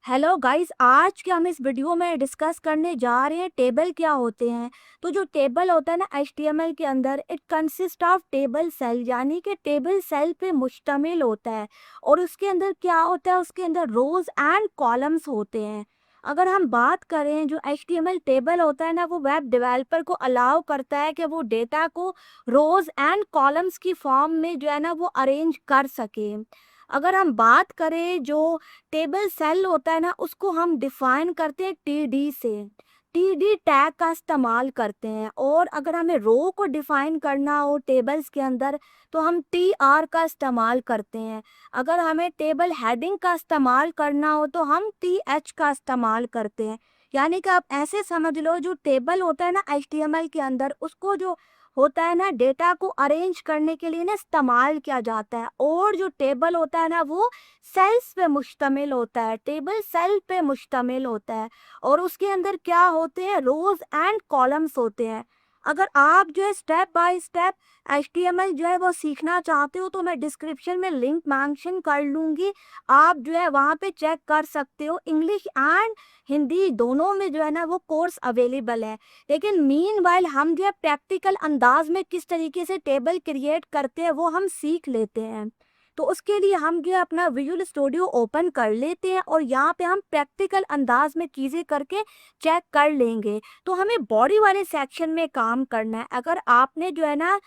Hello guys, आज के हम इस वीडियो में डिस्कस करने जा रहे हैं टेबल क्या होते हैं। तो जो टेबल होता है ना एचटीएमएल के अंदर, it consist of table cell, यानी कि टेबल सेल पे मुश्तमिल होता है। और उसके अंदर क्या होता है, उसके अंदर रोज एंड कॉलम्स होते हैं। अगर हम बात करें, जो एचटीएमएल टेबल होता है ना, वो वेब डेवलपर को अलाउ करता है कि वो डेटा को रोज एंड कॉलम्स की फॉर्म में जो है ना वो अरेंज कर सके। अगर हम बात करें, जो टेबल सेल होता है ना, उसको हम डिफाइन करते हैं टीडी से। टीडी टैग का इस्तेमाल करते हैं। और अगर हमें रो को डिफाइन करना हो टेबल्स के अंदर, तो हम टी आर का इस्तेमाल करते हैं। अगर हमें टेबल हेडिंग का इस्तेमाल करना हो तो हम टी एच का इस्तेमाल करते हैं। यानी कि आप ऐसे समझ लो, जो टेबल होता है ना एचटीएमएल के अंदर, उसको जो होता है ना डेटा को अरेंज करने के लिए ना इस्तेमाल किया जाता है। और जो टेबल होता है ना वो सेल्स पे मुश्तमिल होता है, टेबल सेल पे मुश्तमिल होता है। और उसके अंदर क्या होते हैं, रोज एंड कॉलम्स होते हैं। अगर आप जो है स्टेप बाय स्टेप एचटीएमएल जो है वो सीखना चाहते हो, तो मैं डिस्क्रिप्शन में लिंक मेंशन कर लूँगी। आप जो है वहाँ पे चेक कर सकते हो। इंग्लिश एंड हिंदी दोनों में जो है ना वो कोर्स अवेलेबल है। लेकिन मीनवाइल हम जो है प्रैक्टिकल अंदाज में किस तरीके से टेबल क्रिएट करते हैं वो हम सीख लेते हैं। तो उसके लिए हम जो है अपना विजुअल स्टूडियो ओपन कर लेते हैं और यहाँ पे हम प्रैक्टिकल अंदाज में चीज़ें करके चेक कर लेंगे। तो हमें बॉडी वाले सेक्शन में काम करना है। अगर आपने जो है ना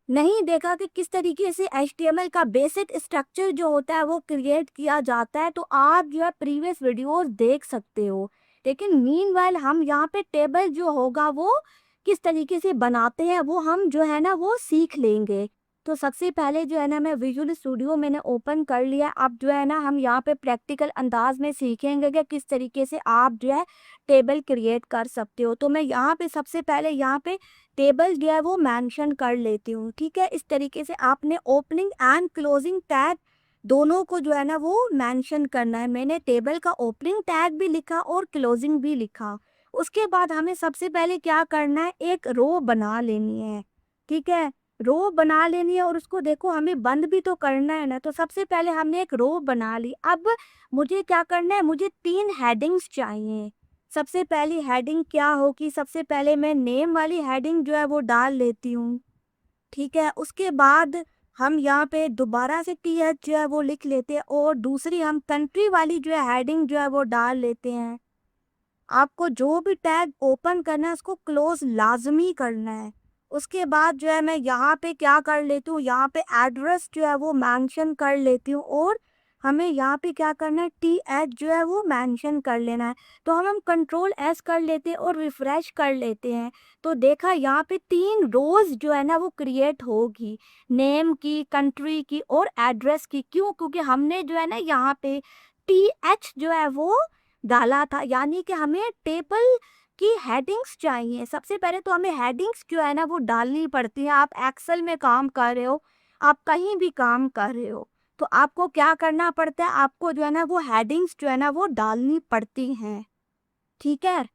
नहीं देखा कि किस तरीके से एचटीएमएल का बेसिक स्ट्रक्चर जो होता है वो क्रिएट किया जाता है, तो आप जो है प्रीवियस वीडियोस देख सकते हो। लेकिन मीनवाइल हम यहाँ पे टेबल जो होगा वो किस तरीके से बनाते हैं वो हम जो है ना वो सीख लेंगे। तो सबसे पहले जो है ना मैं विजुअल स्टूडियो मैंने ओपन कर लिया। अब जो है ना हम यहाँ पे प्रैक्टिकल अंदाज में सीखेंगे कि किस तरीके से आप जो है टेबल क्रिएट कर सकते हो। तो मैं यहाँ पे सबसे पहले यहाँ पे टेबल जो है वो मेंशन कर लेती हूँ। ठीक है, इस तरीके से आपने ओपनिंग एंड क्लोजिंग टैग दोनों को जो है ना वो मेंशन करना है। मैंने टेबल का ओपनिंग टैग भी लिखा और क्लोजिंग भी लिखा। उसके बाद हमें सबसे पहले क्या करना है, एक रो बना लेनी है। ठीक है, रो बना लेनी है और उसको देखो हमें बंद भी तो करना है ना। तो सबसे पहले हमने एक रो बना ली। अब मुझे क्या करना है, मुझे 3 हेडिंग्स चाहिए। सबसे पहली हेडिंग क्या होगी, सबसे पहले मैं नेम वाली हेडिंग जो है वो डाल लेती हूँ। ठीक है, उसके बाद हम यहाँ पे दोबारा से टी एच जो है वो लिख लेते हैं और दूसरी हम कंट्री वाली जो है हेडिंग जो है वो डाल लेते हैं। आपको जो भी टैग ओपन करना है उसको क्लोज लाजमी करना है। उसके बाद जो है मैं यहाँ पे क्या कर लेती हूँ, यहाँ पे एड्रेस जो है वो मेंशन कर लेती हूँ। और हमें यहाँ पे क्या करना है, टी एच जो है वो मेंशन कर लेना है। तो हम कंट्रोल एस कर लेते हैं और रिफ्रेश कर लेते हैं। तो देखा यहाँ पे 3 रोज जो है ना वो क्रिएट होगी, नेम की, कंट्री की और एड्रेस की। क्यों? क्योंकि हमने जो है ना यहाँ पे टी एच जो है वो डाला था। यानी कि हमें टेबल की हेडिंग्स चाहिए। सबसे पहले तो हमें हेडिंग्स जो है ना वो डालनी पड़ती है। आप एक्सेल में काम कर रहे हो, आप कहीं भी काम कर रहे हो, तो आपको क्या करना पड़ता है, आपको जो है ना वो हेडिंग्स जो है ना वो डालनी पड़ती हैं। ठीक है,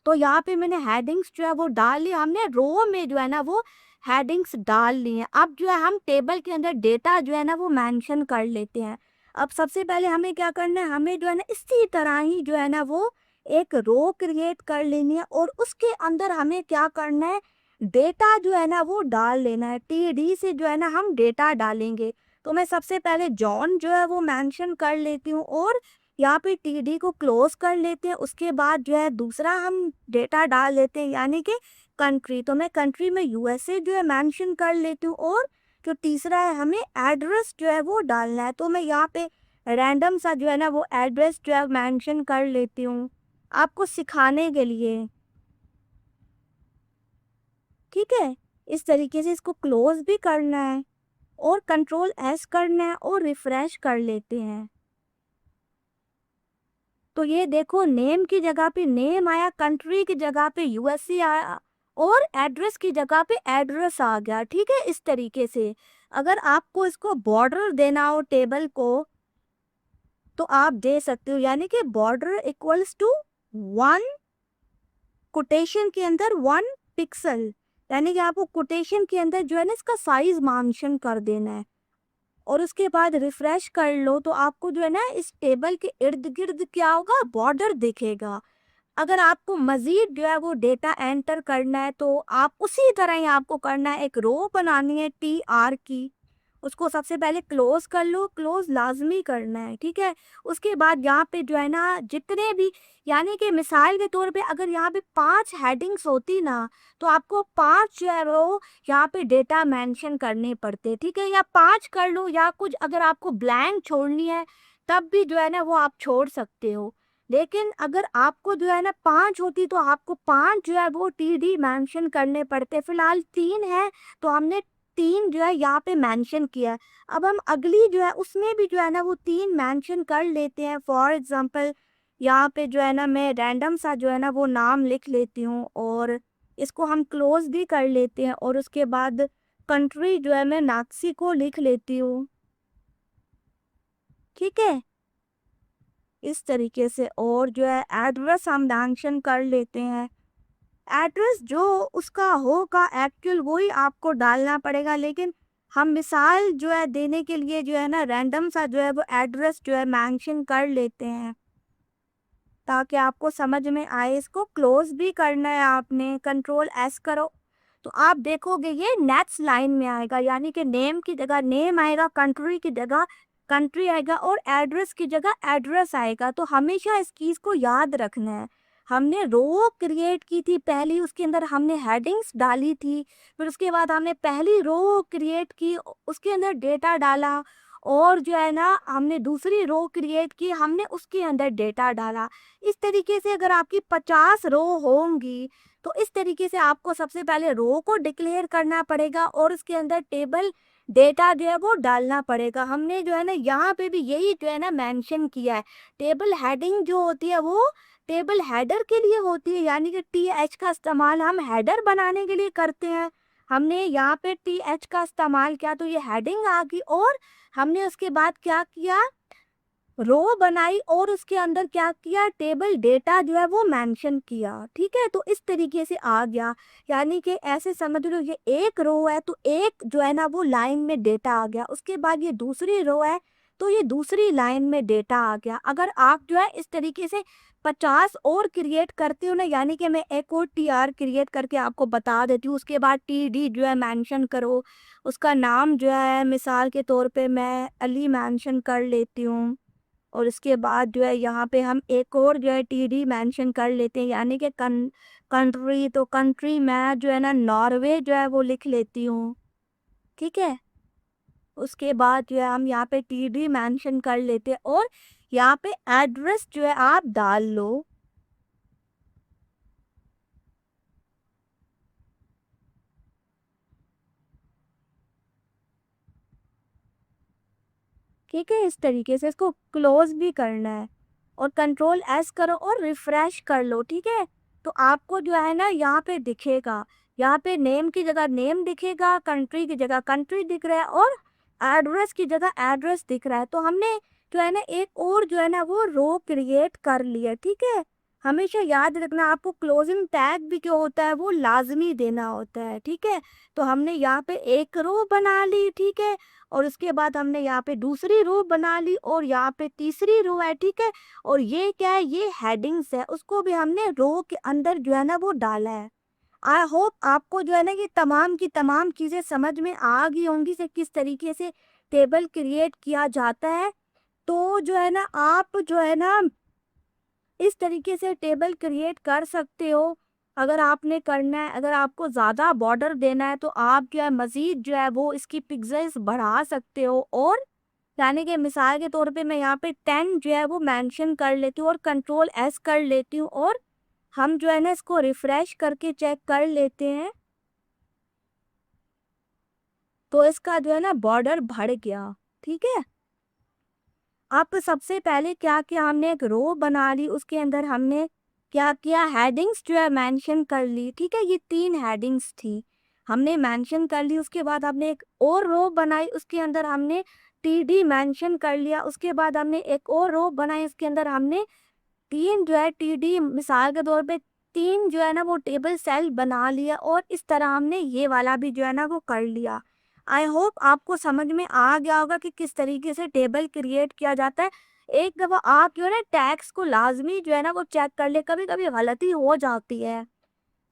तो यहाँ पे मैंने हेडिंग्स जो है वो डाल ली। हमने रो में जो है ना वो हेडिंग्स डाल ली हैं। अब जो है हम टेबल के अंदर डेटा जो है ना वो मेंशन कर लेते हैं। अब सबसे पहले हमें क्या करना है, हमें जो है ना इसी तरह ही जो है ना वो एक रो क्रिएट कर लेनी है और उसके अंदर हमें क्या करना है, डेटा जो है ना वो डाल लेना है। टी से जो है ना हम डेटा डालेंगे। तो मैं सबसे पहले जॉन जो है वो मेंशन कर लेती हूँ और यहाँ पे टीडी को क्लोज कर लेते हैं। उसके बाद जो है दूसरा हम डेटा डाल लेते हैं, यानी कि कंट्री। तो मैं कंट्री में यूएसए जो है मेंशन कर लेती हूँ। और जो तीसरा है, हमें एड्रेस जो है वो डालना है। तो मैं यहाँ पे रैंडम सा जो है ना वो एड्रेस जो है मेंशन कर लेती हूँ आपको सिखाने के लिए। ठीक है, इस तरीके से इसको क्लोज भी करना है और कंट्रोल एस करना है और रिफ्रेश कर लेते हैं। तो ये देखो, नेम की जगह पे नेम आया, कंट्री की जगह पे यूएसए आया और एड्रेस की जगह पे एड्रेस आ गया। ठीक है, इस तरीके से अगर आपको इसको बॉर्डर देना हो टेबल को, तो आप दे सकते हो। यानी कि बॉर्डर इक्वल्स टू 1 कोटेशन के अंदर 1 पिक्सल। यानी कि आपको कोटेशन के अंदर जो है ना इसका साइज मेंशन कर देना है। और उसके बाद रिफ्रेश कर लो तो आपको जो है ना इस टेबल के इर्द गिर्द क्या होगा, बॉर्डर दिखेगा। अगर आपको मज़ीद जो है वो डेटा एंटर करना है तो आप उसी तरह ही आपको करना है, एक रो बनानी है TR की, उसको सबसे पहले क्लोज़ कर लो, क्लोज़ लाज़मी करना है, ठीक है? उसके बाद यहाँ पे जो है ना जितने भी, यानी कि मिसाल के तौर पे अगर यहाँ पे 5 हेडिंग्स होती ना, तो आपको 5 जो है वो यहाँ पे डेटा मेंशन करने पड़ते, ठीक है? या 5 कर लो, या कुछ अगर आपको ब्लैंक छोड़नी है तब भी जो है ना वो आप छोड़ सकते हो। लेकिन अगर आपको जो है ना 5 होती तो आपको 5 जो है वो TD मेंशन करने पड़ते। फ़िलहाल 3 है तो हमने 3 जो है यहाँ पे मेंशन किया है। अब हम अगली जो है उसमें भी जो है ना वो 3 मेंशन कर लेते हैं। फॉर एग्ज़ाम्पल यहाँ पे जो है ना मैं रैंडम सा जो है ना वो नाम लिख लेती हूँ और इसको हम क्लोज़ भी कर लेते हैं और उसके बाद कंट्री जो है मैं मैक्सिको लिख लेती हूँ। ठीक है? इस तरीके से, और जो है एड्रेस हम मेंशन कर लेते हैं। एड्रेस जो उसका होगा एक्चुअल वही आपको डालना पड़ेगा, लेकिन हम मिसाल जो है देने के लिए जो है ना रैंडम सा जो है वो एड्रेस जो है मेंशन कर लेते हैं ताकि आपको समझ में आए। इसको क्लोज भी करना है आपने, कंट्रोल S करो तो आप देखोगे ये नेक्स्ट लाइन में आएगा, यानी कि नेम की जगह नेम आएगा, कंट्री की जगह कंट्री आएगा और एड्रेस की जगह एड्रेस आएगा। तो हमेशा इस चीज़ को याद रखना है। हमने रो क्रिएट की थी पहली, उसके अंदर हमने हेडिंग्स डाली थी, फिर उसके बाद हमने पहली रो क्रिएट की, उसके अंदर डेटा डाला, और जो है ना हमने दूसरी रो क्रिएट की, हमने उसके अंदर डेटा डाला। इस तरीके से अगर आपकी 50 रो होंगी तो इस तरीके से आपको सबसे पहले रो को डिक्लेयर करना पड़ेगा और उसके अंदर टेबल डेटा जो है वो डालना पड़ेगा। हमने जो है ना यहाँ पे भी यही जो है ना मेंशन किया है। टेबल हेडिंग जो होती है वो टेबल हेडर के लिए होती है, यानी कि TH का इस्तेमाल हम हेडर बनाने के लिए करते हैं। हमने यहाँ पे TH का इस्तेमाल किया तो ये हेडिंग आ गई, और हमने उसके बाद क्या किया, रो बनाई और उसके अंदर क्या किया, टेबल डेटा जो है वो मेंशन किया। ठीक है, तो इस तरीके से आ गया, यानी कि ऐसे समझ लो ये एक रो है तो एक जो है ना वो लाइन में डेटा आ गया, उसके बाद ये दूसरी रो है तो ये दूसरी लाइन में डेटा आ गया। अगर आप जो है इस तरीके से 50 और क्रिएट करते हो ना, यानी कि मैं एक और TR क्रिएट करके आपको बता देती हूँ, उसके बाद TD जो है मेंशन करो, उसका नाम जो है मिसाल के तौर पे मैं अली मेंशन कर लेती हूँ, और इसके बाद जो है यहाँ पे हम एक और जो है TD मेंशन कर लेते हैं, यानी कि कंट्री, तो कंट्री मैं जो है ना नॉर्वे जो है वो लिख लेती हूँ। ठीक है, उसके बाद जो है हम यहाँ पे TD मेंशन कर लेते हैं और यहाँ पे एड्रेस जो है आप डाल लो। ठीक है, इस तरीके से इसको क्लोज भी करना है और कंट्रोल S करो और रिफ्रेश कर लो। ठीक है, तो आपको जो है ना यहाँ पे दिखेगा, यहाँ पे नेम की जगह नेम दिखेगा, कंट्री की जगह कंट्री दिख रहा है और एड्रेस की जगह एड्रेस दिख रहा है। तो हमने जो है ना एक और जो है ना वो रो क्रिएट कर लिया। ठीक है, हमेशा याद रखना आपको क्लोजिंग टैग भी जो होता है वो लाजमी देना होता है। ठीक है, तो हमने यहाँ पे एक रो बना ली, ठीक है, और उसके बाद हमने यहाँ पे दूसरी रो बना ली और यहाँ पे तीसरी रो है। ठीक है, और ये क्या है, ये हेडिंग्स है, उसको भी हमने रो के अंदर जो है ना वो डाला है। आई होप आपको जो है ना ये तमाम की तमाम चीज़ें समझ में आ गई होंगी से किस तरीके से टेबल क्रिएट किया जाता है। तो जो है ना आप जो है ना इस तरीके से टेबल क्रिएट कर सकते हो। अगर आपने करना है, अगर आपको ज़्यादा बॉर्डर देना है तो आप जो है मज़ीद जो है वो इसकी पिक्सेल्स बढ़ा सकते हो, और यानी कि मिसाल के तौर पे मैं यहाँ पे 10 जो है वो मेंशन कर लेती हूँ और कंट्रोल S कर लेती हूँ, और हम जो है ना इसको रिफ्रेश करके चेक कर लेते हैं तो इसका जो है ना बॉर्डर बढ़ गया। ठीक है, अब सबसे पहले क्या किया, हमने एक रो बना ली, उसके अंदर हमने क्या किया, हेडिंग्स जो है मेंशन कर ली। ठीक है, ये 3 हेडिंग्स थी, हमने मेंशन कर ली। उसके बाद हमने एक और रो बनाई, उसके अंदर हमने TD मेंशन कर लिया। उसके बाद हमने एक और रो बनाई, उसके अंदर हमने 3 जो है TD, मिसाल के तौर पे 3 जो है ना वो टेबल सेल बना लिया, और इस तरह हमने ये वाला भी जो है ना वो कर लिया। आई होप आपको समझ में आ गया होगा कि किस तरीके से टेबल क्रिएट किया जाता है। एक दफ़ा आप जो है ना टैग्स को लाज़मी जो है ना वो चेक कर लें, कभी-कभी गलती हो जाती है।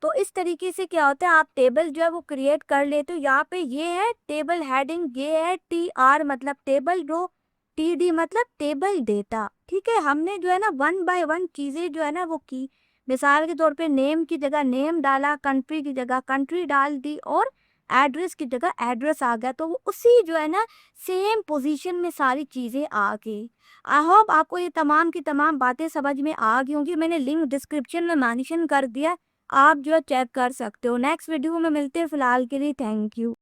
तो इस तरीके से क्या होता है, आप टेबल जो है वो क्रिएट कर लेते हो। यहाँ पे ये है टेबल हेडिंग, ये है TR मतलब टेबल रो, TD मतलब टेबल डेटा। ठीक है, हमने जो है ना वन बाय वन चीज़ें जो है ना वो की। मिसाल के तौर पे नेम की जगह नेम डाला, कंट्री की जगह कंट्री डाल दी और एड्रेस की जगह एड्रेस आ गया। तो वो उसी जो है ना सेम पोजीशन में सारी चीज़ें आ गई। आई होप आपको ये तमाम की तमाम बातें समझ में आ गई होंगी। मैंने लिंक डिस्क्रिप्शन में मेंशन कर दिया, आप जो है चेक कर सकते हो। नेक्स्ट वीडियो में मिलते हैं, फिलहाल के लिए थैंक यू।